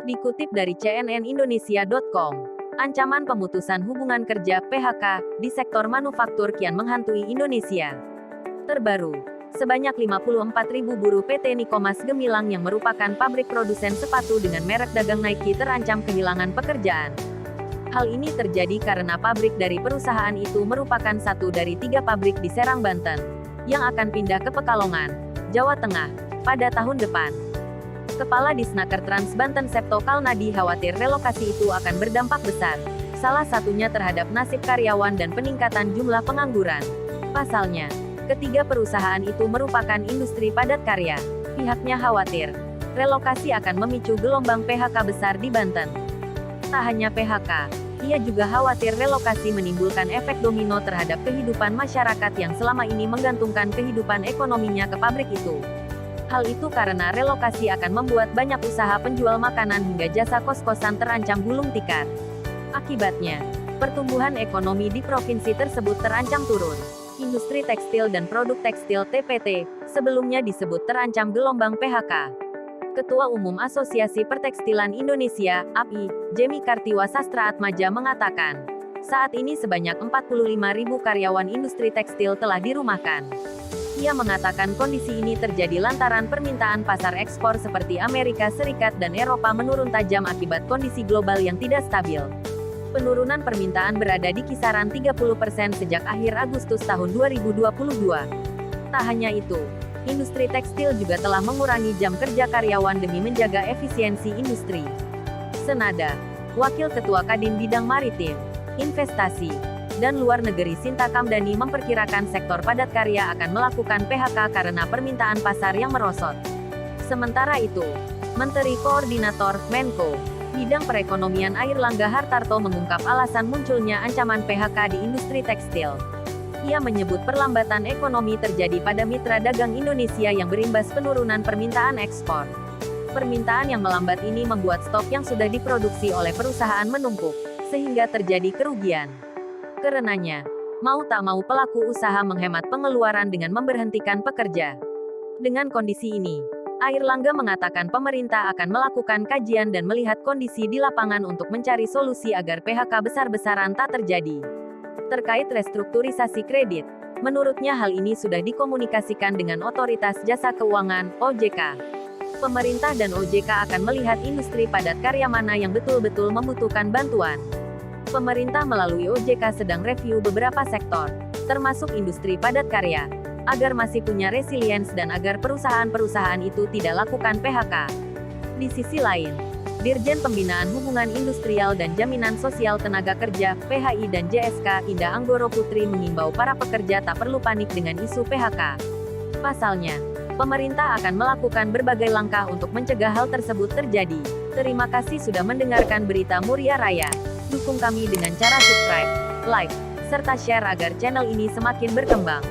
Dikutip dari cnnindonesia.com, ancaman pemutusan hubungan kerja (PHK) di sektor manufaktur kian menghantui Indonesia. Terbaru, sebanyak 54.000 buruh PT Nikomas Gemilang yang merupakan pabrik produsen sepatu dengan merek dagang Nike terancam kehilangan pekerjaan. Hal ini terjadi karena pabrik dari perusahaan itu merupakan satu dari 3 pabrik di Serang, Banten, yang akan pindah ke Pekalongan, Jawa Tengah, pada tahun depan. Kepala Disnaker Trans Banten Septo Kalnadi khawatir relokasi itu akan berdampak besar, salah satunya terhadap nasib karyawan dan peningkatan jumlah pengangguran. Pasalnya, ketiga perusahaan itu merupakan industri padat karya. Pihaknya khawatir, relokasi akan memicu gelombang PHK besar di Banten. Tak hanya PHK, ia juga khawatir relokasi menimbulkan efek domino terhadap kehidupan masyarakat yang selama ini menggantungkan kehidupan ekonominya ke pabrik itu. Hal itu karena relokasi akan membuat banyak usaha penjual makanan hingga jasa kos-kosan terancam gulung tikar. Akibatnya, pertumbuhan ekonomi di provinsi tersebut terancam turun. Industri tekstil dan produk tekstil (TPT) sebelumnya disebut terancam gelombang PHK. Ketua Umum Asosiasi Pertekstilan Indonesia, API, Jemi Kartiwa Sastraatmaja mengatakan, saat ini sebanyak 45.000 karyawan industri tekstil telah dirumahkan. Ia mengatakan kondisi ini terjadi lantaran permintaan pasar ekspor seperti Amerika Serikat dan Eropa menurun tajam akibat kondisi global yang tidak stabil. Penurunan permintaan berada di kisaran 30% sejak akhir Agustus tahun 2022. Tak hanya itu, industri tekstil juga telah mengurangi jam kerja karyawan demi menjaga efisiensi industri. Senada, Wakil Ketua Kadin Bidang Maritim, Investasi, dan Luar Negeri Sinta Kamdani memperkirakan sektor padat karya akan melakukan PHK karena permintaan pasar yang merosot. Sementara itu, Menteri Koordinator, Menko, Bidang Perekonomian Airlangga Hartarto mengungkap alasan munculnya ancaman PHK di industri tekstil. Ia menyebut perlambatan ekonomi terjadi pada mitra dagang Indonesia yang berimbas penurunan permintaan ekspor. Permintaan yang melambat ini membuat stok yang sudah diproduksi oleh perusahaan menumpuk, sehingga terjadi kerugian. Karenanya, mau tak mau pelaku usaha menghemat pengeluaran dengan memberhentikan pekerja. Dengan kondisi ini, Airlangga mengatakan pemerintah akan melakukan kajian dan melihat kondisi di lapangan untuk mencari solusi agar PHK besar-besaran tak terjadi. Terkait restrukturisasi kredit, menurutnya hal ini sudah dikomunikasikan dengan Otoritas Jasa Keuangan, OJK. Pemerintah dan OJK akan melihat industri padat karya mana yang betul-betul membutuhkan bantuan. Pemerintah melalui OJK sedang review beberapa sektor, termasuk industri padat karya, agar masih punya resilience dan agar perusahaan-perusahaan itu tidak lakukan PHK. Di sisi lain, Dirjen Pembinaan Hubungan Industrial dan Jaminan Sosial Tenaga Kerja, PHI dan JSK, Indah Anggoro Putri mengimbau para pekerja tak perlu panik dengan isu PHK. Pasalnya, pemerintah akan melakukan berbagai langkah untuk mencegah hal tersebut terjadi. Terima kasih sudah mendengarkan berita Muria Raya. Dukung kami dengan cara subscribe, like, serta share agar channel ini semakin berkembang.